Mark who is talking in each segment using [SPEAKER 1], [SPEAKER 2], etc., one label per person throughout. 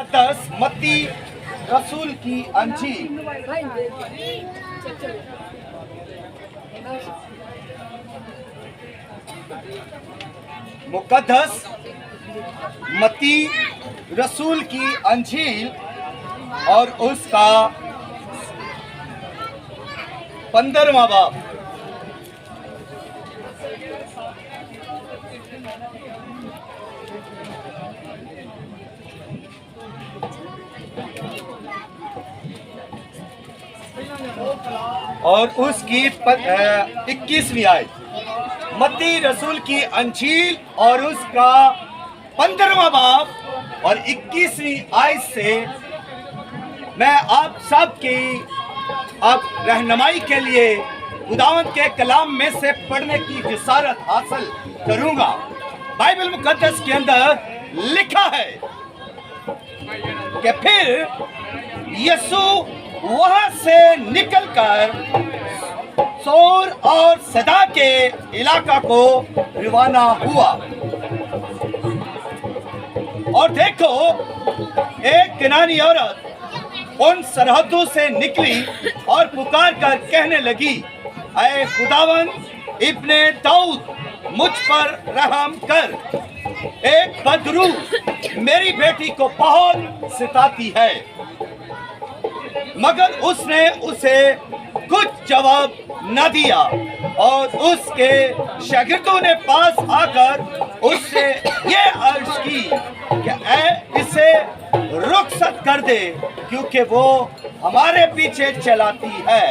[SPEAKER 1] मुकद्दस मत्ती रसूल की अंजील मुकद्दस मत्ती रसूल की अंजील और उसका 15वां बाब। और उसकी 21वीं आयत। मत्ती रसूल की अंजील और उसका 15वां बाब और 21वीं आयत से मैं आप सब की अब रहनुमाई के लिए खुदावंद के कलाम में से पढ़ने की जिसारत हासिल करूंगा। बाइबल मुकद्दस के अंदर लिखा है कि फिर यीशु वहां से निकलकर सोर और सदा के इलाका को रवाना हुआ। और देखो, एक कनानी औरत उन सरहदों से निकली और पुकार कर कहने लगी, ऐ खुदावंद इब्ने दाऊद, मुझ पर रहम कर। एक बदरूह मेरी बेटी को बहुत सताती है। मगर उसने उसे कुछ जवाब न दिया और उसके शागिर्दों ने पास आकर उससे ये अर्ज की कि इसे रुखसत कर दे, क्योंकि वो हमारे पीछे चलाती है।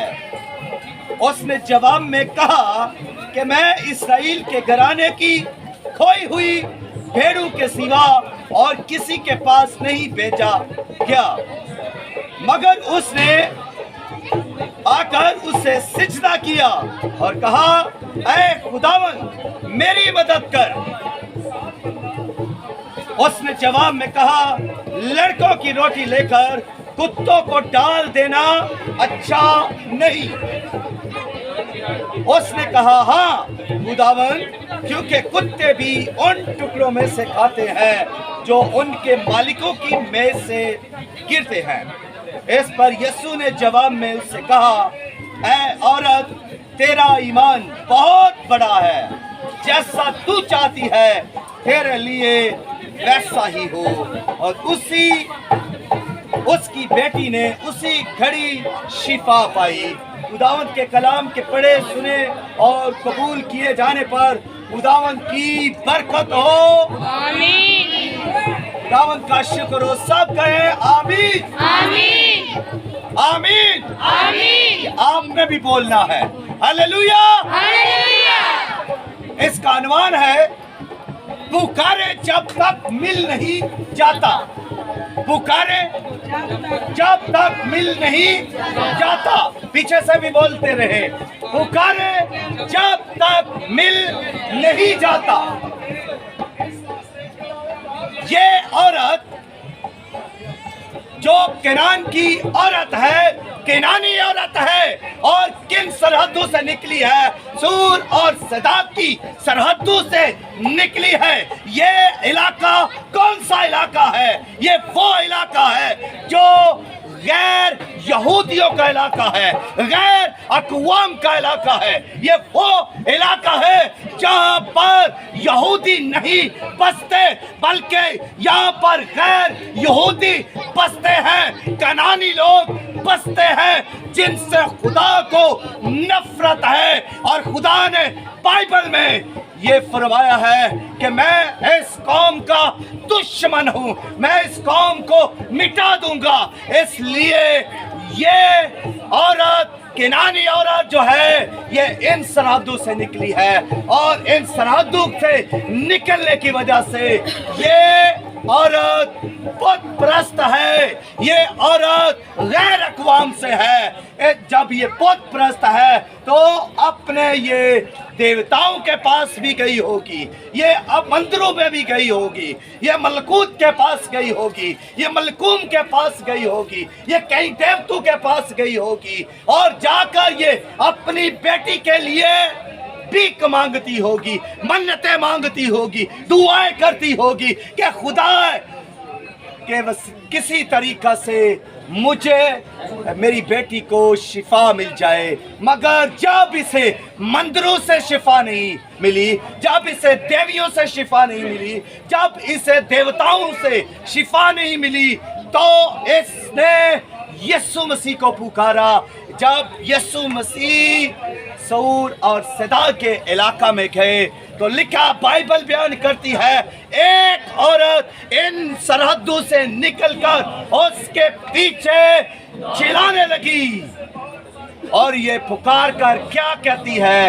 [SPEAKER 1] उसने जवाब में कहा कि मैं इस्राएल के घराने की खोई हुई भेड़ों के सिवा और किसी के पास नहीं भेजा गया। मगर उसने आकर उसे सिजदा किया और कहा, ऐ खुदावंद मेरी मदद कर। उसने जवाब में कहा, लड़कों की रोटी लेकर कुत्तों को डाल देना अच्छा नहीं। उसने कहा, हाँ खुदावंद, क्योंकि कुत्ते भी उन टुकड़ों में से खाते हैं जो उनके मालिकों की मेज से गिरते हैं। इस पर यीशु ने जवाब में उससे कहा, ऐ औरत, तेरा ईमान बहुत बड़ा है, जैसा तू चाहती है तेरे लिए वैसा ही हो। और उसकी बेटी ने उसी घड़ी शिफा पाई। खुदावंद के कलाम के पढ़े सुने और कबूल किए जाने पर खुदावंद की बरकत हो। आमीन। खुदावंद का शुक्र हो। सब कहें आमीन आमीन आमीन आमीन। आपने भी बोलना है हालेलुया हालेलुया। इसका अनुमान है, पुकारे जब तक मिल नहीं जाता, पुकारे जब तक मिल नहीं जाता। पीछे से भी बोलते रहे, पुकारे जब तक मिल नहीं जाता। ये औरत जो केनान की औरत है, केनानी औरत है, और किन सरहदों से निकली है? सूर और सदाक की सरहदों से निकली है। ये इलाका कौन सा इलाका है? ये वो इलाका है जो गैर यहूदियों का इलाका है, गैर अक़वाम का इलाका है। ये वो इलाका है जहां पर यहूदी नहीं बसते, बल्कि यहाँ पर गैर यहूदी बसते हैं। कनानी लोग बसते हैं जिनसे खुदा को नफरत है। और खुदा ने बाइबल में ये फरमाया है कि मैं इस कौम का दुश्मन हूं, मैं इस कौम को मिटा दूंगा। इसलिए ये औरत, केनानी औरत जो है, ये इन सरहदों से निकली है। और इन सरहदों से निकलने की वजह से ये औरत बुत परस्त है, ये औरत गैर अक़वाम से है। जब ये बुत परस्त है तो अपने ये देवताओं के पास भी गई होगी, ये अब मंदिरों में भी गई होगी, ये मलकूत के पास गई होगी, ये मलकूम के पास गई होगी, ये कई देवतों के पास गई होगी। और जाकर ये अपनी बेटी के लिए भीख मांगती होगी, मन्नतें मांगती होगी, दुआएं करती होगी कि खुदा कि किसी तरीका से मुझे मेरी बेटी को शिफा मिल जाए। मगर जब इसे मंदिरों से शिफा नहीं मिली, जब इसे देवियों से शिफा नहीं मिली, जब इसे देवताओं से शिफा नहीं मिली, तो इसने यीशु मसीह को पुकारा। जब यीशु मसीह सूर और सदा के इलाका में गए तो लिखा, बाइबल बयान करती है, एक औरत इन सरहदों से निकलकर उसके पीछे चिल्लाने लगी और ये पुकार कर क्या कहती है,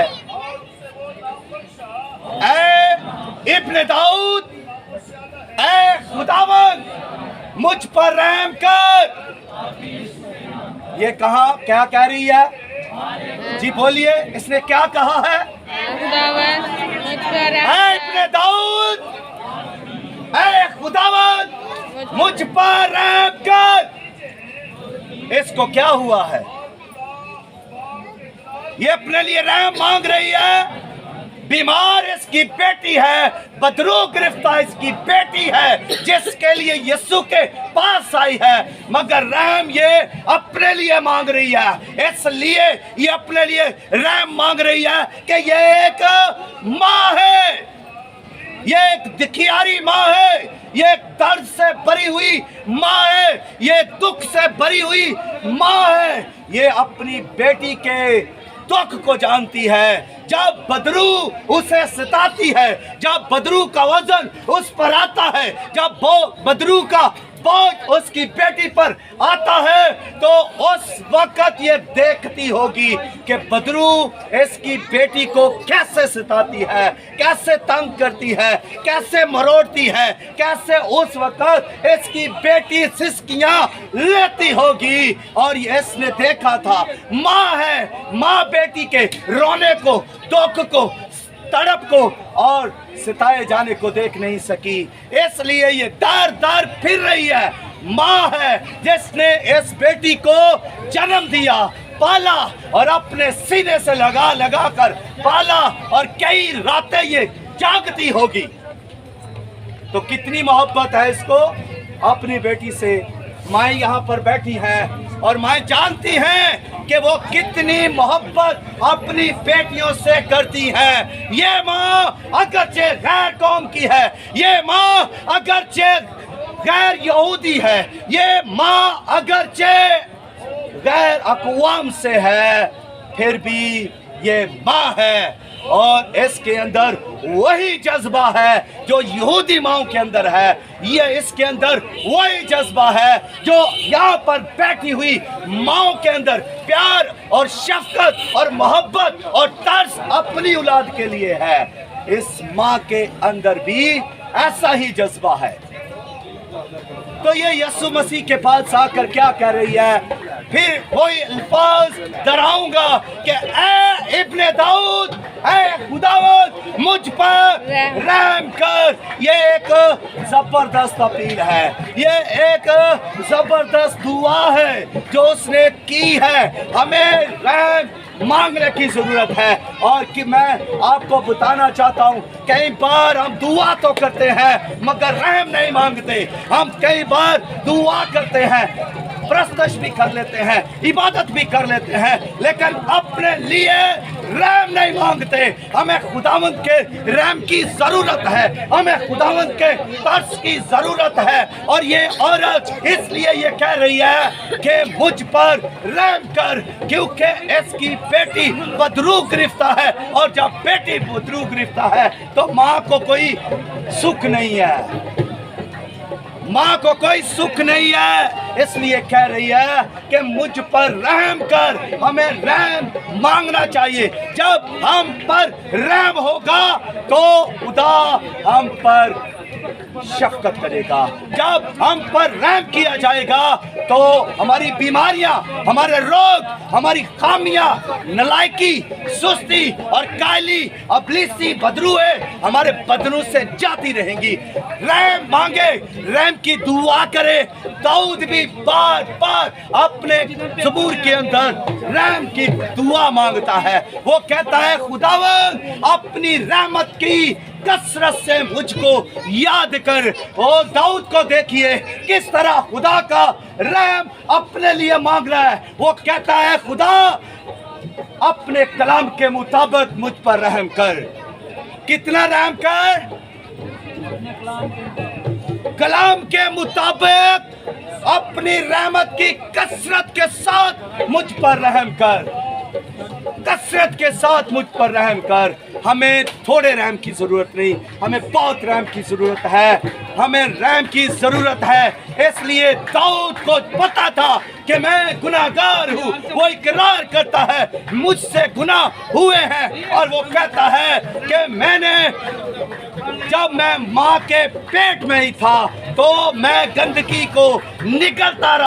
[SPEAKER 1] ऐ इब्ने दाऊद, ऐ खुदावंद मुझ पर रहम कर। ये कहा क्या कह रही है जी, बोलिए, इसने क्या कहा है? ऐ इब्ने दाऊद, ऐ खुदावंद मुझ पर रहम कर। इसको क्या हुआ है? ये अपने लिए रहम मांग रही है। बीमार इसकी बेटी है, बदरू गिरफ्तार इसकी बेटी है, जिसके लिए यीशु के पास आई है, मगर रहम ये अपने लिए मांग रही है। इसलिए ये अपने लिए रहम मांग रही है कि ये एक माँ है, ये एक दुखियारी माँ है, ये एक दर्द से भरी हुई माँ है, ये दुख से भरी हुई माँ है। ये अपनी बेटी के दुख को जानती है। जब बदरू उसे सताती है, जब बदरू का वजन उस पर आता है, जब वो बदरू का बोझ उसकी बेटी पर आता है, तो उस वक्त ये देखती होगी कि बदरू इसकी बेटी को कैसे सताती है, कैसे तंग करती है, कैसे मरोड़ती है, कैसे उस वक्त इसकी बेटी सिसकियां लेती होगी। और इसने देखा था, माँ है, माँ बेटी के रोने को, दुख को, तड़प को और सिताए जाने को देख नहीं सकी, इसलिए ये दर दर फिर रही है। माँ है जिसने इस बेटी को जन्म दिया, पाला और अपने सीने से लगा लगा कर पाला, और कई रातें ये जागती होगी। तो कितनी मोहब्बत है इसको अपनी बेटी से। माँ यहाँ पर बैठी है और माँ जानती हैं कि वो कितनी मोहब्बत अपनी बेटियों से करती है। ये माँ अगरचे गैर कौम की है, ये माँ अगरचे गैर यहूदी है, ये माँ अगरचे गैर अक़वाम से है, फिर भी ये माँ है। और इसके अंदर वही जज्बा है जो यहूदी माओं के अंदर है, ये इसके अंदर वही जज्बा है जो यहाँ पर बैठी हुई माओं के अंदर प्यार और शफकत और मोहब्बत और तरस अपनी औलाद के लिए है। इस माँ के अंदर भी ऐसा ही जज्बा है। तो ये यीशु मसीह के पास आकर क्या कह रही है? फिर वही अल्फाज दोहराऊंगा कि ऐ इब्ने दाऊद, ऐ खुदावंद मुझ पर रहम कर। ये एक जबरदस्त अपील है, ये एक जबरदस्त दुआ है जो उसने की है। हमें रहम मांगने की जरूरत है। और कि मैं आपको बताना चाहता हूँ, कई बार हम दुआ तो करते हैं मगर रहम नहीं मांगते। हम कई बार दुआ करते हैं, प्रस्तश भी कर लेते हैं, इबादत भी कर लेते हैं, लेकिन अपने लिए रहम नहीं मांगते। हमें खुदावंद के रहम की जरूरत है, हमें खुदावंद के तरस की जरूरत है। और ये औरत इसलिए ये कह रही है कि मुझ पर रहम कर, क्योंकि इसकी बेटी बदरू गिरफ्तार है, और जब बेटी बदरू गिरफ्तार है तो माँ को कोई सुख नहीं है, माँ को कोई सुख नहीं है। इसलिए कह रही है कि मुझ पर रहम कर। हमें रहम मांगना चाहिए। जब हम पर रहम होगा तो खुदा हम पर शफकत करेगा। जब हम पर रहम किया जाएगा तो हमारी बीमारियां, हमारे रोग, हमारी खामियां, नलायकी, सुस्ती और कायली, अबलीसी, बदरुए हमारे बदनों से जाती रहेंगी। रहम मांगे, रहम की दुआ करे। दाऊद भी बार बार अपने ज़बूर के अंदर रहम की दुआ मांगता है। वो कहता है, खुदावंद अपनी रहमत की कसरत से मुझको याद कर। ओ दाऊद को देखिए किस तरह खुदा का रहम अपने लिए मांग रहा है। वो कहता है खुदा अपने कलाम के मुताबिक मुझ पर रहम कर। कितना रहम कर? कलाम के मुताबिक अपनी रहमत की कसरत के साथ मुझ पर रहम कर। कसरत के साथ मुझ पर रहम कर। हमें थोड़े रहम की जरूरत नहीं, हमें बहुत रहम की जरूरत है। हमें रहम की जरूरत है। इसलिए दाऊद को पता था कि मैं गुनाहगार हूँ। वो इकरार करता है मुझसे गुनाह हुए हैं और वो कहता है कि मैंने जब मैं माँ के पेट में ही था तो मैं गंदगी को निगलता रहा।